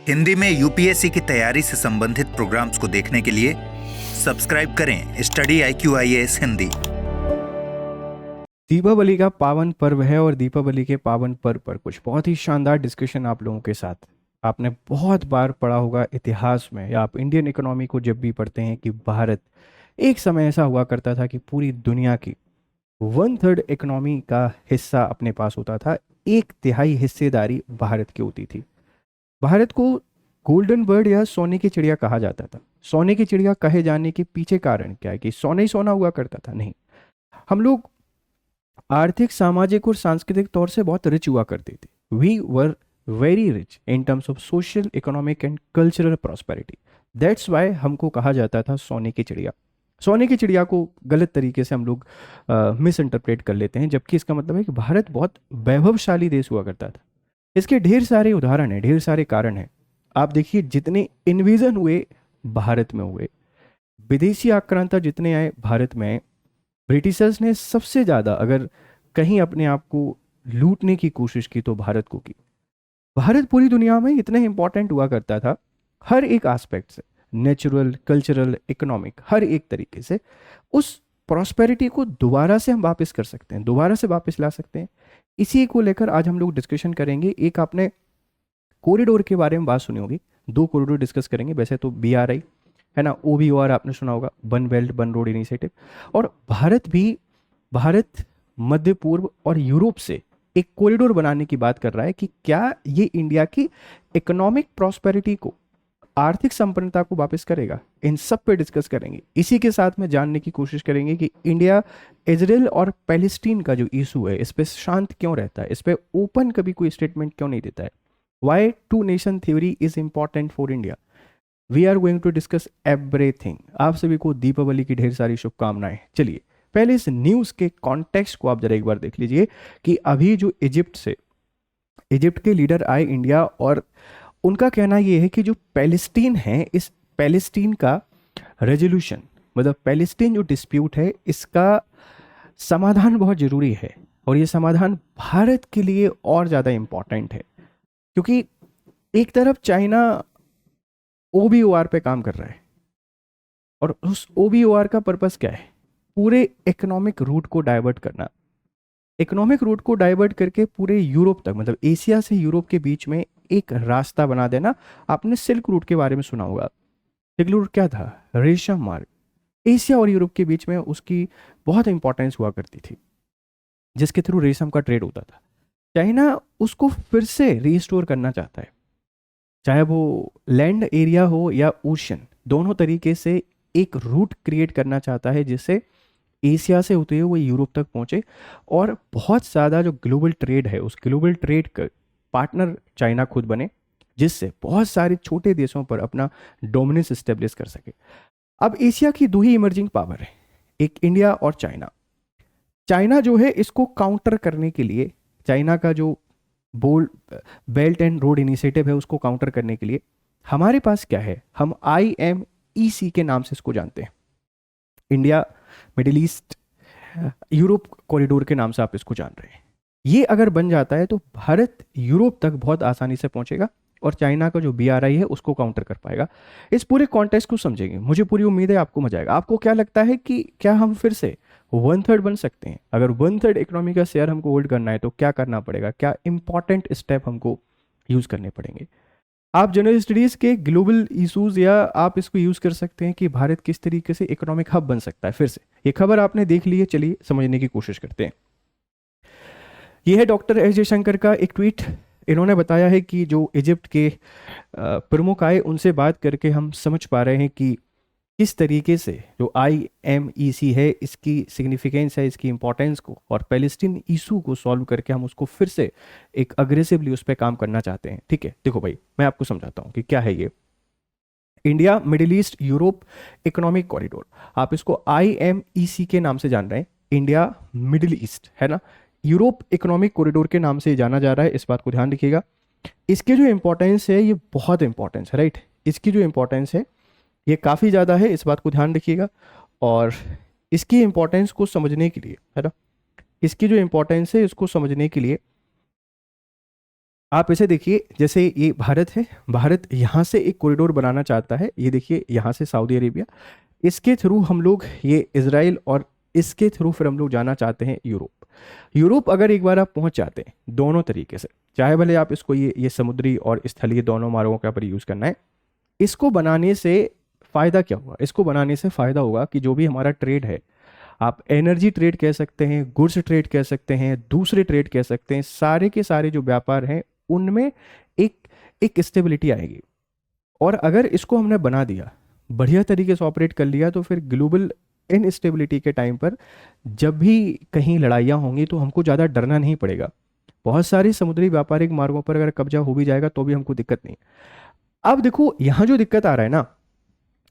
हिंदी में यूपीएससी की तैयारी से संबंधित प्रोग्राम्स को देखने के लिए सब्सक्राइब करें स्टडी IQIAS हिंदी। दीपावली का पावन पर्व है और दीपावली के पावन पर्व पर कुछ बहुत ही शानदार डिस्कशन आप लोगों के साथ। आपने बहुत बार पढ़ा होगा इतिहास में या आप इंडियन इकोनॉमी को जब भी पढ़ते हैं कि भारत एक समय ऐसा हुआ करता था कि पूरी दुनिया की 1/3 इकोनॉमी का हिस्सा अपने पास होता था, 1/3 हिस्सेदारी भारत की होती थी। भारत को गोल्डन बर्ड या सोने की चिड़िया कहा जाता था। सोने की चिड़िया कहे जाने के पीछे कारण क्या है कि सोना ही सोना हुआ करता था? नहीं, हम लोग आर्थिक, सामाजिक और सांस्कृतिक तौर से बहुत रिच हुआ करते थे। We were very rich in terms of social, economic and cultural prosperity. That's why हमको कहा जाता था सोने की चिड़िया। सोने की चिड़िया को गलत तरीके से हम लोग मिस इंटरप्रेट कर लेते हैं, जबकि इसका मतलब है कि भारत बहुत वैभवशाली देश हुआ करता था। इसके ढेर सारे उदाहरण हैं, ढेर सारे कारण हैं। आप देखिए, जितने इन्वेजन हुए भारत में हुए, विदेशी आक्रांता जितने आए भारत में, ब्रिटिशर्स ने सबसे ज़्यादा अगर कहीं अपने आप को लूटने की कोशिश की तो भारत को की। भारत पूरी दुनिया में इतना इंपॉर्टेंट हुआ करता था हर एक एस्पेक्ट से, नेचुरल, कल्चरल, इकोनॉमिक, हर एक तरीके से। उस प्रॉस्पेरिटी को दोबारा से हम वापस कर सकते हैं, दोबारा से वापस ला सकते हैं। इसी को लेकर आज हम लोग डिस्कशन करेंगे। एक आपने कॉरिडोर के बारे में बात सुनी होगी, 2 कॉरिडोर डिस्कस करेंगे। वैसे तो BRI है ना, OBOR आपने सुना होगा, one belt one road initiative. और भारत मध्य पूर्व और यूरोप से एक कॉरिडोर बनाने की बात कर रहा है कि क्या ये इंडिया की इकोनॉमिक प्रॉस्पेरिटी को, आर्थिक संपन्नता को वापस करेगा। इन सब पे डिस्कस करेंगे। इसी के साथ में जानने की कोशिश करेंगे कि इंडिया इजराइल और पैलेस्टीन का जो इशू है, इस पे शांत क्यों रहता है, इस पे ओपन कभी कोई स्टेटमेंट क्यों नहीं देता है। Why 2 nation theory is important for India. We are going to discuss everything. आप सभी को दीपावली की ढेर सारी शुभकामनाएं। चलिए, पहले इस न्यूज के कॉन्टेक्स्ट को आप जरा एक बार देख लीजिए कि अभी जो इजिप्ट के लीडर आए इंडिया, और उनका कहना यह है कि जो पैलेस्टीन है, इस पैलेस्टीन का रेजोल्यूशन, मतलब पैलेस्टीन जो डिस्प्यूट है, इसका समाधान बहुत जरूरी है। और ये समाधान भारत के लिए और ज़्यादा इम्पॉर्टेंट है, क्योंकि एक तरफ चाइना OBOR पे काम कर रहा है, और उस OBOR का पर्पस क्या है? पूरे इकोनॉमिक रूट को डाइवर्ट करना। इकोनॉमिक रूट को डाइवर्ट करके पूरे यूरोप तक, मतलब एशिया से यूरोप के बीच में एक रास्ता बना देना। आपने सिल्क रूट के बारे में सुना होगा। सिल्क रूट क्या था? रेशम मार्ग। एशिया और यूरोप के बीच में उसकी बहुत इंपॉर्टेंस हुआ करती थी, जिसके थ्रू रेशम का ट्रेड होता था। चाइना उसको फिर से रिस्टोर करना चाहता है, चाहे वो लैंड एरिया हो या ओशन, दोनों तरीके से एक रूट क्रिएट करना चाहता है, जिससे एशिया से होते हुए वो यूरोप तक पहुंचे और बहुत ज़्यादा जो ग्लोबल ट्रेड है, उस ग्लोबल ट्रेड का पार्टनर चाइना खुद बने, जिससे बहुत सारे छोटे देशों पर अपना डोमिनेंस इस्टेब्लिश कर सके। अब एशिया की 2 ही इमर्जिंग पावर है, एक इंडिया और चाइना। चाइना जो है, इसको काउंटर करने के लिए, चाइना का जो बेल्ट एंड रोड इनिशिएटिव है, उसको काउंटर करने के लिए हमारे पास क्या है? हम IMEC के नाम से इसको जानते हैं। India middle east Europe corridor के नाम से आप इसको जान रहे हैं। ये अगर बन जाता है तो भारत यूरोप तक बहुत आसानी से पहुंचेगा और चाइना का जो BRI है उसको काउंटर कर पाएगा। इस पूरे कॉन्टेक्स्ट को समझेंगे, मुझे पूरी उम्मीद है आपको मजा आएगा। आपको क्या लगता है कि क्या हम फिर से 1/3 बन सकते हैं? अगर 1/3 इकोनॉमी का शेयर हमको होल्ड करना है तो क्या करना पड़ेगा? क्या इंपॉर्टेंट स्टेप हमको यूज करने पड़ेंगे? आप जनरल स्टडीज के ग्लोबल इश्यूज, या आप इसको यूज कर सकते हैं कि भारत किस तरीके से इकोनॉमिक हब बन सकता है फिर से। ये खबर आपने देख ली है, चलिए समझने की कोशिश करते हैं। यह है डॉक्टर S जयशंकर का एक ट्वीट। इन्होंने बताया है कि जो इजिप्ट के प्रमुख आए, उनसे बात करके हम समझ पा रहे हैं कि किस तरीके से जो IMEC है, इसकी सिग्निफिकेंस है, इसकी इंपॉर्टेंस को, और पैलेस्टीन इशू को सॉल्व करके हम उसको फिर से एक अग्रेसिवली उस पर काम करना चाहते हैं। ठीक है, देखो भाई, मैं आपको समझाता हूँ कि क्या है ये India middle east Europe economic corridor. आप इसको IMEC के नाम से जान रहे हैं, इंडिया मिडिल ईस्ट है ना, यूरोप इकोनॉमिक कॉरिडोर के नाम से जाना जा रहा है। इस बात को ध्यान रखिएगा। इसके जो इंपॉर्टेंस है, ये बहुत इंपॉर्टेंस है, राइट। इसकी जो इंपॉर्टेंस है ये काफ़ी ज़्यादा है, इस बात को ध्यान रखिएगा। और इसकी इंपॉर्टेंस को समझने के लिए, है ना, इसकी जो इंपॉर्टेंस है इसको समझने के लिए आप इसे देखिए, जैसे ये भारत है, भारत यहाँ से एक कॉरिडोर बनाना चाहता है, ये देखिए यहाँ से सऊदी अरेबिया, इसके थ्रू हम लोग ये इजराइल, और इसके थ्रू फिर हम लोग जाना चाहते हैं यूरोप। यूरोप अगर एक बार आप पहुंच जाते हैं दोनों तरीके से, चाहे भले आप इसको ये समुद्री और स्थलीय दोनों मार्गों के ऊपर यूज़ करना है, इसको बनाने से फ़ायदा क्या होगा? इसको बनाने से फ़ायदा होगा कि जो भी हमारा ट्रेड है, आप एनर्जी ट्रेड कह सकते हैं, गुड्स ट्रेड कह सकते हैं, दूसरे ट्रेड कह सकते हैं, सारे के सारे जो व्यापार हैं उनमें एक एक स्टेबिलिटी आएगी। और अगर इसको हमने बना दिया, बढ़िया तरीके से ऑपरेट कर लिया, तो फिर ग्लोबल इनस्टेबिलिटी के टाइम पर जब भी कहीं लड़ाइयाँ होंगी तो हमको ज़्यादा डरना नहीं पड़ेगा। बहुत सारे समुद्री व्यापारिक मार्गों पर अगर कब्जा हो भी जाएगा तो भी हमको दिक्कत नहीं। अब देखो यहाँ जो दिक्कत आ रहा है ना,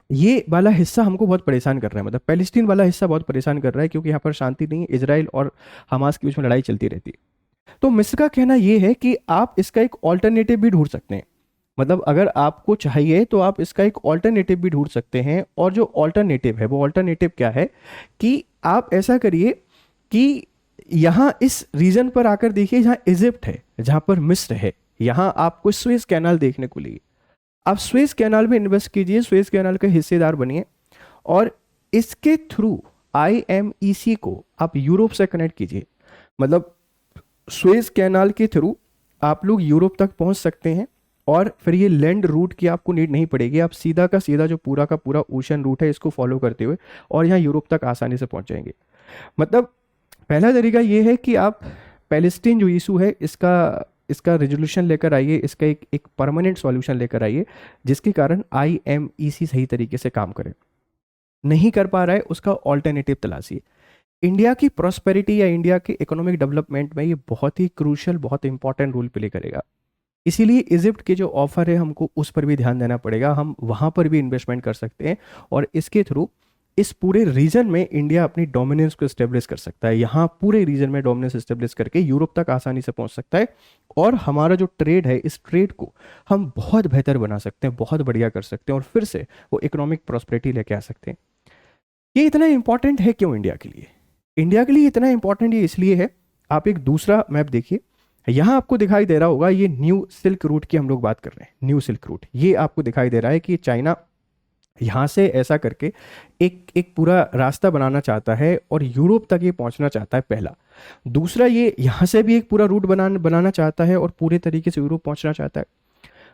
ये वाला हिस्सा हमको बहुत परेशान कर रहा है, मतलब पैलेस्टीन वाला हिस्सा बहुत परेशान कर रहा है, क्योंकि यहाँ पर शांति नहीं है, इजराइल और हमास के बीच में लड़ाई चलती रहती है। तो मिस्र का कहना ये है कि आप इसका एक ऑल्टरनेटिव भी ढूंढ सकते हैं, मतलब अगर आपको चाहिए तो आप इसका एक ऑल्टरनेटिव भी ढूंढ सकते हैं। और जो ऑल्टरनेटिव है, वो ऑल्टरनेटिव क्या है कि आप ऐसा करिए कि यहाँ इस रीजन पर आकर देखिए, जहाँ इजिप्ट है, जहाँ पर मिस्र है, यहाँ आपको स्वेज कैनाल देखने को मिलेगी। आप स्वेज कैनाल में इन्वेस्ट कीजिए, स्वेज कैनाल के हिस्सेदार बनिए, और इसके थ्रू IMEC को आप यूरोप से कनेक्ट कीजिए। मतलब स्वेज कैनाल के थ्रू आप लोग यूरोप तक पहुंच सकते हैं, और फिर ये लैंड रूट की आपको नीड नहीं पड़ेगी, आप सीधा का सीधा जो पूरा का पूरा ओशन रूट है इसको फॉलो करते हुए और यहाँ यूरोप तक आसानी से पहुंच जाएंगे। मतलब पहला तरीका ये है कि आप पैलेस्टीन जो इशू है इसका रेजोल्यूशन लेकर आइए, इसका एक परमानेंट सॉल्यूशन लेकर आइए, जिसके कारण IMEC सही तरीके से काम करे। नहीं कर पा रहा है, उसका ऑल्टरनेटिव तलाशिए। इंडिया की प्रॉस्पेरिटी या इंडिया के इकोनॉमिक डेवलपमेंट में ये बहुत ही क्रूशल, बहुत इंपॉर्टेंट रोल प्ले करेगा। इसीलिए इजिप्ट के जो ऑफर है हमको उस पर भी ध्यान देना पड़ेगा, हम वहाँ पर भी इन्वेस्टमेंट कर सकते हैं, और इसके थ्रू इस पूरे रीजन में इंडिया अपनी डोमिनेंस को एस्टेब्लिश कर सकता है। यहाँ पूरे रीजन में डोमिनेंस एस्टेब्लिश करके यूरोप तक आसानी से पहुँच सकता है, और हमारा जो ट्रेड है, इस ट्रेड को हम बहुत बेहतर बना सकते हैं, बहुत बढ़िया कर सकते हैं, और फिर से वो इकोनॉमिक प्रॉस्पेरिटी लेके आ सकते हैं। ये इतना इंपॉर्टेंट है क्यों इंडिया के लिए? इंडिया के लिए इतना इंपॉर्टेंट ये इसलिए है, आप एक दूसरा मैप देखिए, यहाँ आपको दिखाई दे रहा होगा, ये न्यू सिल्क रूट की हम लोग बात कर रहे हैं, न्यू सिल्क रूट। ये आपको दिखाई दे रहा है कि चाइना यहाँ से ऐसा करके एक पूरा रास्ता बनाना चाहता है और यूरोप तक ये पहुँचना चाहता है, पहला। दूसरा, ये यहाँ से भी एक पूरा रूट बनाना चाहता है और पूरे तरीके से यूरोप पहुँचना चाहता है।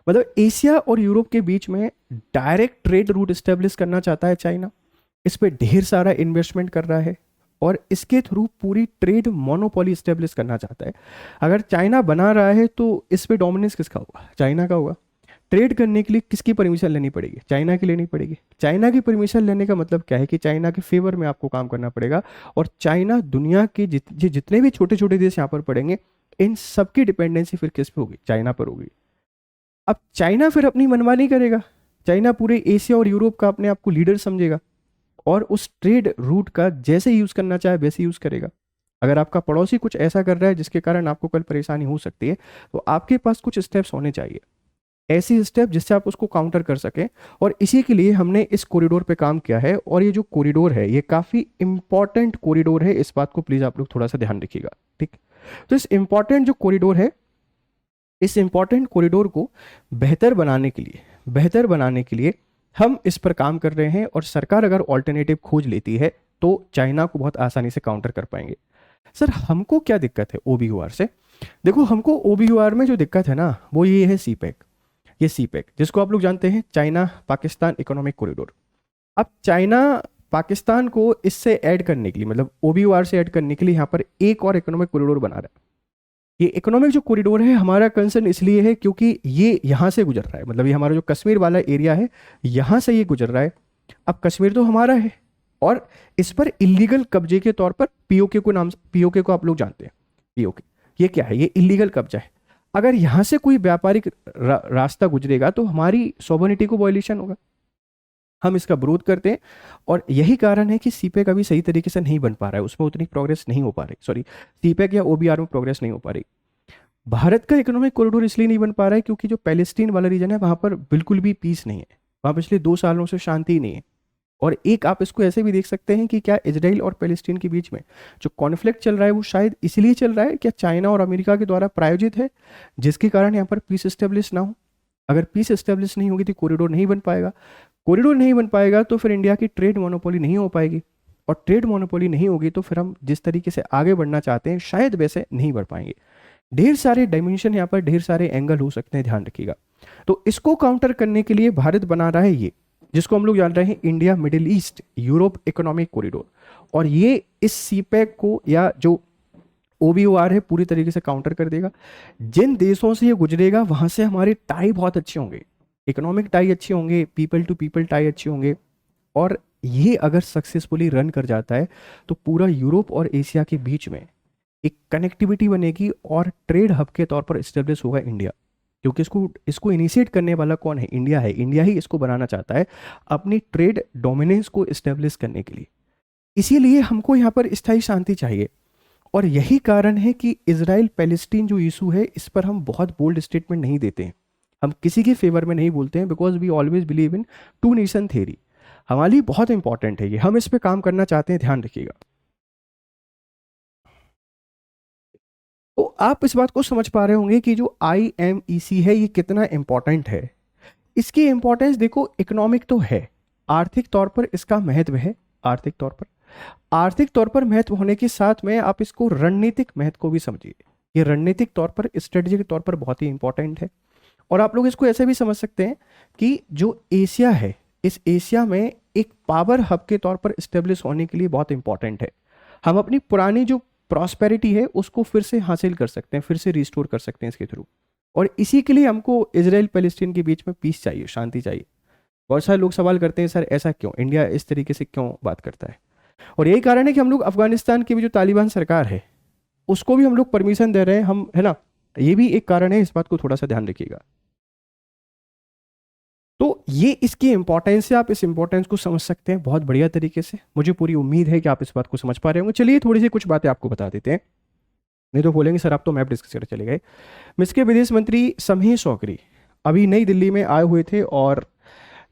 मतलब एशिया और यूरोप के बीच में डायरेक्ट ट्रेड रूट इस्टेब्लिश करना चाहता है चाइना। इस पर ढेर सारा इन्वेस्टमेंट कर रहा है, और इसके थ्रू पूरी ट्रेड मोनोपोली इस्टेब्लिश करना चाहता है। अगर चाइना बना रहा है तो इस पे डोमिनेंस किसका होगा? चाइना का होगा। ट्रेड करने के लिए किसकी परमिशन लेनी पड़ेगी? चाइना की लेनी पड़ेगी। चाइना की परमिशन लेने का मतलब क्या है कि चाइना के फेवर में आपको काम करना पड़ेगा, और चाइना दुनिया के जितने भी छोटे छोटे देश यहाँ पर पड़ेंगे, इन सबकी डिपेंडेंसी फिर किस पे होगी? चाइना पर होगी। अब चाइना फिर अपनी मनमानी करेगा, चाइना पूरे एशिया और यूरोप का अपने आप को लीडर समझेगा, और उस ट्रेड रूट का जैसे यूज़ करना चाहे वैसे यूज़ करेगा। अगर आपका पड़ोसी कुछ ऐसा कर रहा है जिसके कारण आपको कल परेशानी हो सकती है, तो आपके पास कुछ स्टेप्स होने चाहिए, ऐसी स्टेप जिससे आप उसको काउंटर कर सकें। और इसी के लिए हमने इस कॉरिडोर पे काम किया है, और ये जो कॉरिडोर है ये काफ़ी इंपॉर्टेंट कॉरिडोर है, इस बात को प्लीज़ आप लोग थोड़ा सा ध्यान रखिएगा, ठीक? तो इस इंपॉर्टेंट जो कॉरिडोर है, इस इंपॉर्टेंट कॉरिडोर को बेहतर बनाने के लिए हम इस पर काम कर रहे हैं, और सरकार अगर ऑल्टरनेटिव खोज लेती है तो चाइना को बहुत आसानी से काउंटर कर पाएंगे। सर, हमको क्या दिक्कत है OBUR से? देखो, हमको OBUR में जो दिक्कत है ना, वो ये है CPEC। ये CPEC, जिसको आप लोग जानते हैं चाइना पाकिस्तान इकोनॉमिक कॉरिडोर। अब चाइना पाकिस्तान को इससे ऐड करने के लिए, मतलब OBUR से ऐड करने के लिए यहाँ पर एक और इकोनॉमिक कॉरिडोर बना रहा है। ये इकोनॉमिक जो कॉरिडोर है, हमारा कंसर्न इसलिए है क्योंकि ये यहाँ से गुजर रहा है, मतलब ये हमारा जो कश्मीर वाला एरिया है, यहाँ से ये गुजर रहा है। अब कश्मीर तो हमारा है, और इस पर इलीगल कब्जे के तौर पर POK को आप लोग जानते हैं। POK ये क्या है? ये इलीगल कब्जा है। अगर यहाँ से कोई व्यापारिक रास्ता गुजरेगा तो हमारी सॉवरेनिटी को वायलेशन होगा। हम इसका विरोध करते हैं, और यही कारण है कि CPEC अभी सही तरीके से नहीं बन पा रहा है, उसमें उतनी प्रोग्रेस नहीं हो पा रही। सॉरी, CPEC या OBR में प्रोग्रेस नहीं हो पा रही। भारत का इकोनॉमिक कॉरिडोर इसलिए नहीं बन पा रहा है क्योंकि जो पैलेस्टीन वाला रीजन है, वहाँ पर बिल्कुल भी पीस नहीं है, वहाँ पिछले 2 सालों से शांति ही नहीं है। और एक आप इसको ऐसे भी देख सकते हैं कि क्या इजराइल और पैलेस्टीन के बीच में जो कॉन्फ्लिक्ट चल रहा है वो शायद इसलिए चल रहा है, क्या चाइना और अमेरिका के द्वारा प्रायोजित है, जिसके कारण यहाँ पर पीस एस्टेब्लिश ना हो। अगर पीस एस्टेब्लिश नहीं होगी तो कॉरिडोर नहीं बन पाएगा, कॉरिडोर नहीं बन पाएगा तो फिर इंडिया की ट्रेड मोनोपोली नहीं हो पाएगी, और ट्रेड मोनोपोली नहीं होगी तो फिर हम जिस तरीके से आगे बढ़ना चाहते हैं शायद वैसे नहीं बढ़ पाएंगे। ढेर सारे डायमेंशन यहाँ पर, ढेर सारे एंगल हो सकते हैं, ध्यान रखिएगा। तो इसको काउंटर करने के लिए भारत बना रहा है ये, जिसको हम लोग जान रहे हैं India middle east Europe economic corridor, और ये इस सीपैक को या जो OBOR है पूरी तरीके से काउंटर कर देगा। जिन देशों से ये गुजरेगा वहां से हमारे टाई बहुत अच्छे होंगे, इकोनॉमिक टाई अच्छे होंगे, पीपल टू पीपल टाई अच्छे होंगे, और ये अगर सक्सेसफुली रन कर जाता है तो पूरा यूरोप और एशिया के बीच में एक कनेक्टिविटी बनेगी और ट्रेड हब के तौर पर इस्टेब्लिश होगा इंडिया। क्योंकि इसको इनिशिएट करने वाला कौन है? इंडिया है। इंडिया ही इसको बनाना चाहता है अपनी ट्रेड डोमिनेंस को इस्टेब्लिश करने के लिए। इसीलिए हमको यहाँ पर स्थायी शांति चाहिए, और यही कारण है कि इजराइल पैलेस्टीन जो इशू है इस पर हम बहुत बोल्ड स्टेटमेंट नहीं देते हैं, हम किसी के फेवर में नहीं बोलते हैं, because we always believe in two nation theory. हमारे लिए बहुत इंपॉर्टेंट है ये, हम इस पे काम करना चाहते हैं, ध्यान रखिएगा। तो आप इस बात को समझ पा रहे होंगे कि जो IMEC है ये कितना इंपॉर्टेंट है। इसकी इंपॉर्टेंस देखो, इकोनॉमिक तो है, आर्थिक तौर पर इसका महत्व है, आर्थिक तौर पर महत्व होने के साथ में आप इसको रणनीतिक महत्व को भी समझिए। ये रणनीतिक तौर पर, स्ट्रेटेजिक तौर पर बहुत ही इंपॉर्टेंट है। और आप लोग इसको ऐसे भी समझ सकते हैं कि जो एशिया है, इस एशिया में एक पावर हब के तौर पर स्टेब्लिश होने के लिए बहुत इंपॉर्टेंट है। हम अपनी पुरानी जो प्रॉस्पेरिटी है उसको फिर से हासिल कर सकते हैं, फिर से रिस्टोर कर सकते हैं इसके थ्रू। और इसी के लिए हमको इजराइल पैलेस्टीन के बीच में पीस चाहिए, शांति चाहिए। बहुत सारे लोग सवाल करते हैं सर ऐसा क्यों, इंडिया इस तरीके से क्यों बात करता है? और यही कारण है कि हम लोग अफगानिस्तान की भी जो तालिबान सरकार है उसको भी हम लोग परमिशन दे रहे हैं, हम, है ना, ये भी एक कारण है। इस बात को थोड़ा सा ध्यान रखिएगा। तो ये इसकी इंपॉर्टेंस है, आप इस इंपॉर्टेंस को समझ सकते हैं बहुत बढ़िया तरीके से। मुझे पूरी उम्मीद है कि आप इस बात को समझ पा रहे होंगे। चलिए थोड़ी सी कुछ बातें आपको बता देते हैं, नहीं तो बोलेंगे सर आप तो मैप डिस्कस कर चले गए। मिस्र के विदेश मंत्री समही शौकरी अभी नई दिल्ली में आए हुए थे, और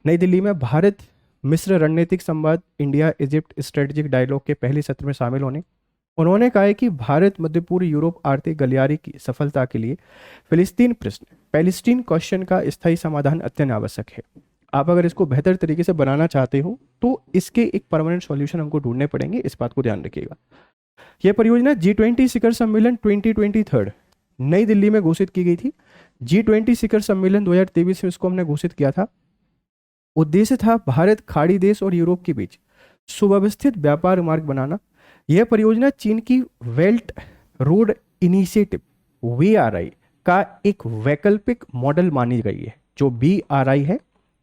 नई दिल्ली में भारत मिस्र रणनीतिक संवाद इंडिया इजिप्ट स्ट्रेटेजिक डायलॉग के पहले सत्र में शामिल होने उन्होंने कहा है कि भारत मध्य पूर्व यूरोप आर्थिक गलियारे की सफलता के लिए फिलिस्तीन प्रश्न, पैलेस्टीन क्वेश्चन का स्थायी समाधान अत्यंत आवश्यक है। आप अगर इसको बेहतर तरीके से बनाना चाहते हो तो इसके एक परमानेंट सॉल्यूशन हमको ढूंढने पड़ेंगे, इस बात को ध्यान रखिएगा। यह परियोजना G20 शिखर सम्मेलन 2023 नई दिल्ली में घोषित की गई थी। G20 शिखर सम्मेलन 2023 में इसको हमने घोषित किया था। उद्देश्य था भारत, खाड़ी देश और यूरोप के बीच सुव्यवस्थित व्यापार मार्ग बनाना। यह परियोजना चीन की बेल्ट रोड इनिशिएटिव BRI का एक वैकल्पिक मॉडल मानी गई है। जो BRI है,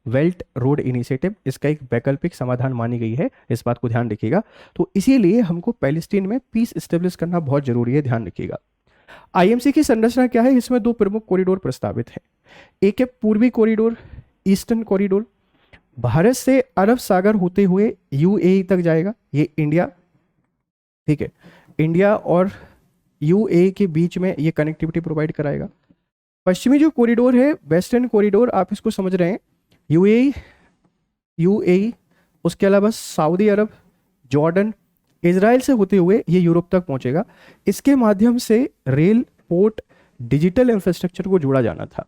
बेल्ट रोड इनिशिएटिव, इसका एक वैकल्पिक समाधान मानी गई है, इस बात को ध्यान रखिएगा। तो इसीलिए हमको पैलेस्टीन में पीस एस्टेब्लिश करना बहुत जरूरी है, ध्यान रखिएगा। IMC की संरचना क्या है? इसमें दो प्रमुख कॉरिडोर प्रस्तावित है। एक है पूर्वी कॉरिडोर, ईस्टर्न कॉरिडोर, भारत से अरब सागर होते हुए UAE तक जाएगा। ये इंडिया, ठीक है, इंडिया और UAE के बीच में ये कनेक्टिविटी प्रोवाइड कराएगा। पश्चिमी जो कॉरिडोर है, वेस्टर्न कॉरिडोर, आप इसको समझ रहे हैं, UAE, उसके अलावा सऊदी अरब, जॉर्डन, इजराइल से होते हुए ये यूरोप तक पहुंचेगा। इसके माध्यम से रेल, पोर्ट, डिजिटल इंफ्रास्ट्रक्चर को जोड़ा जाना था।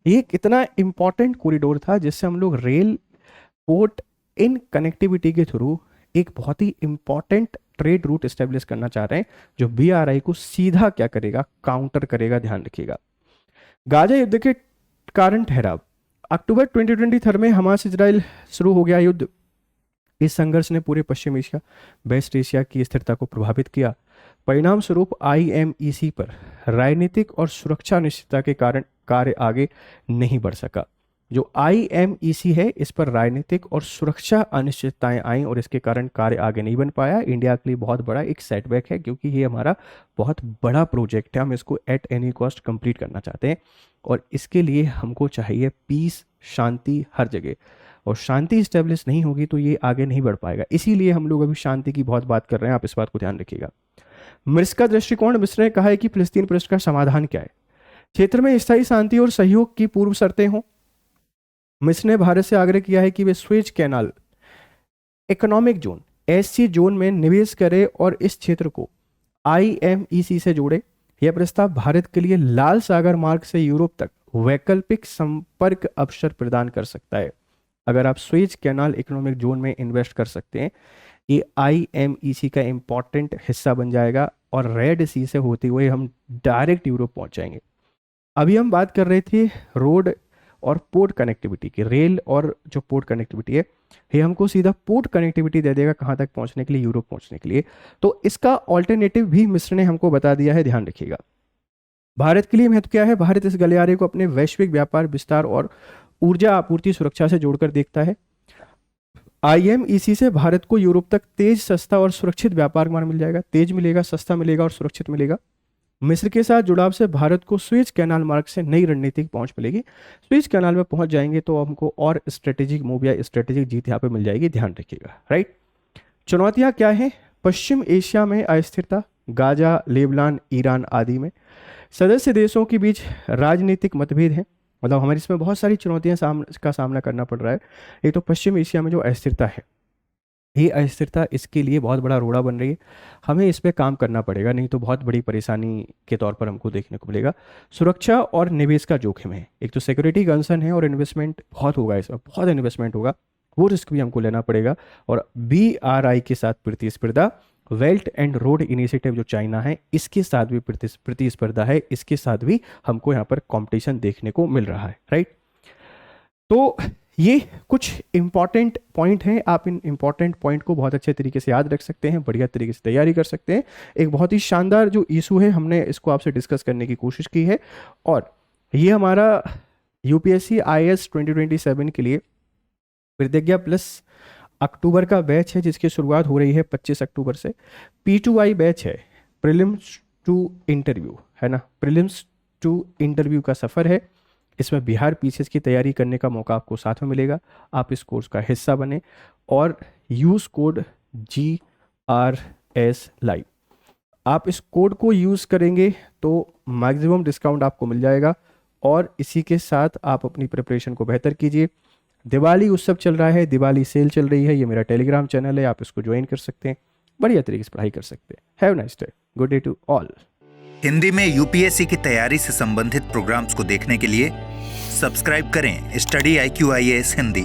ये कितना इंपॉर्टेंट कॉरिडोर था जिससे हम लोग रेल, पोर्ट, इन कनेक्टिविटी के थ्रू एक बहुत ही इंपॉर्टेंट ट्रेड रूट एस्टेब्लिश करना चाह रहे हैं, जो BRI को सीधा क्या करेगा, काउंटर करेगा, ध्यान रखिएगा। गाजा युद्ध के कारण ठहराव, अक्टूबर 2023 में हमास इजराइल शुरू हो गया युद्ध। इस संघर्ष ने पूरे पश्चिम एशिया, वेस्ट एशिया की स्थिरता को प्रभावित किया। परिणाम स्वरूप IMEC पर राजनीतिक और सुरक्षा अनिश्चितता के कारण कार्य आगे नहीं बढ़ सका। जो IMEC है इस पर राजनीतिक और सुरक्षा अनिश्चितताएं आई और इसके कारण कार्य आगे नहीं बन पाया। इंडिया के लिए बहुत बड़ा एक सेटबैक है, क्योंकि ये हमारा बहुत बड़ा प्रोजेक्ट है, हम इसको एट एनी कॉस्ट कंप्लीट करना चाहते हैं, और इसके लिए हमको चाहिए पीस, शांति हर जगह, और शांति इस्टेब्लिश नहीं होगी तो ये आगे नहीं बढ़ पाएगा। इसीलिए हम लोग अभी शांति की बहुत बात कर रहे हैं, आप इस बात को ध्यान रखिएगा। मिस्र का दृष्टिकोण, मिस्र ने कहा है कि फिलिस्तीन प्रश्न का समाधान क्या है? क्षेत्र में स्थायी शांति और सहयोग की पूर्व शर्तें हों। मिस्र ने भारत से आग्रह किया है कि वे Suez canal economic zone, SC zone में निवेश करे और इस क्षेत्र को IMEC से जोड़े। यह प्रस्ताव भारत के लिए लाल सागर मार्ग से यूरोप तक वैकल्पिक संपर्क अवसर प्रदान कर सकता है। अगर आप स्वेज कैनाल इकोनॉमिक जोन में इन्वेस्ट कर सकते हैं, ये IMEC का इंपॉर्टेंट हिस्सा बन जाएगा और रेड सी से होते हुए हम डायरेक्ट यूरोप पहुंच जाएंगे। अभी हम बात कर रहे थे रोड और पोर्ट कनेक्टिविटी की, रेल और जो पोर्ट कनेक्टिविटी है ये हमको सीधा पोर्ट कनेक्टिविटी दे देगा कहाँ तक पहुंचने के लिए, यूरोप पहुंचने के लिए। तो इसका ऑल्टरनेटिव भी मिस्र ने हमको बता दिया है, ध्यान रखिएगा। भारत के लिए महत्व क्या है? भारत इस गलियारे को अपने वैश्विक व्यापार विस्तार और ऊर्जा आपूर्ति सुरक्षा से जोड़कर देखता है। IMEC से भारत को यूरोप तक तेज, सस्ता और सुरक्षित व्यापार मार्ग मिल जाएगा। तेज मिलेगा, सस्ता मिलेगा और सुरक्षित मिलेगा। मिस्र के साथ जुड़ाव से भारत को स्वेज कैनाल मार्ग से नई रणनीतिक पहुंच मिलेगी। स्वेज कैनाल में पहुंच जाएंगे तो हमको और स्ट्रेटेजिक मूव या स्ट्रेटेजिक जीत यहाँ पे मिल जाएगी, ध्यान रखिएगा। राइट, चुनौतियां क्या है? पश्चिम एशिया में अस्थिरता, गाजा, लेबनान, ईरान आदि में। सदस्य देशों के बीच राजनीतिक मतभेद है, मतलब हमारे इसमें बहुत सारी चुनौतियां का सामना करना पड़ रहा है। एक तो पश्चिम एशिया में जो अस्थिरता है, ये अस्थिरता इसके लिए बहुत बड़ा रोड़ा बन रही है। हमें इस पर काम करना पड़ेगा, नहीं तो बहुत बड़ी परेशानी के तौर पर हमको देखने को मिलेगा। सुरक्षा और निवेश का जोखिम है, एक तो सिक्योरिटी कंसर्न है और इन्वेस्टमेंट बहुत होगा, इसमें बहुत इन्वेस्टमेंट होगा, वो रिस्क भी हमको लेना पड़ेगा। और BRI के साथ प्रतिस्पर्धा, बेल्ट एंड रोड इनिशिएटिव जो चाइना है इसके साथ भी प्रतिस्पर्धा है, इसके साथ भी हमको यहाँ पर कॉम्पिटिशन देखने को मिल रहा है। राइट, तो ये कुछ इंपॉर्टेंट पॉइंट हैं। आप इन इंपॉर्टेंट पॉइंट को बहुत अच्छे तरीके से याद रख सकते हैं, बढ़िया तरीके से तैयारी कर सकते हैं। एक बहुत ही शानदार जो इशू है, हमने इसको आपसे डिस्कस करने की कोशिश की है और ये हमारा UPSC IAS 2027 के लिए प्रतिज्ञा प्लस अक्टूबर का बैच है, जिसकी शुरुआत हो रही है 25 अक्टूबर से। P2I बैच है, प्रीलिम्स टू इंटरव्यू, है ना, प्रीलिम्स टू इंटरव्यू का सफ़र है। इसमें बिहार PCS की तैयारी करने का मौका आपको साथ में मिलेगा। आप इस कोर्स का हिस्सा बने और यूज़ कोड GRS लाइव, आप इस कोड को यूज़ करेंगे तो मैक्सिमम डिस्काउंट आपको मिल जाएगा और इसी के साथ आप अपनी प्रिपरेशन को बेहतर कीजिए। दिवाली उत्सव चल रहा है, दिवाली सेल चल रही है, ये मेरा टेलीग्राम चैनल है, आप इसको ज्वाइन कर सकते हैं, बढ़िया तरीके से पढ़ाई कर सकते हैं। Have nice day, good day to all. Hindi में UPSC की तैयारी से संबंधित प्रोग्राम्स को देखने के लिए सब्सक्राइब करें स्टडी IQ IAS हिंदी।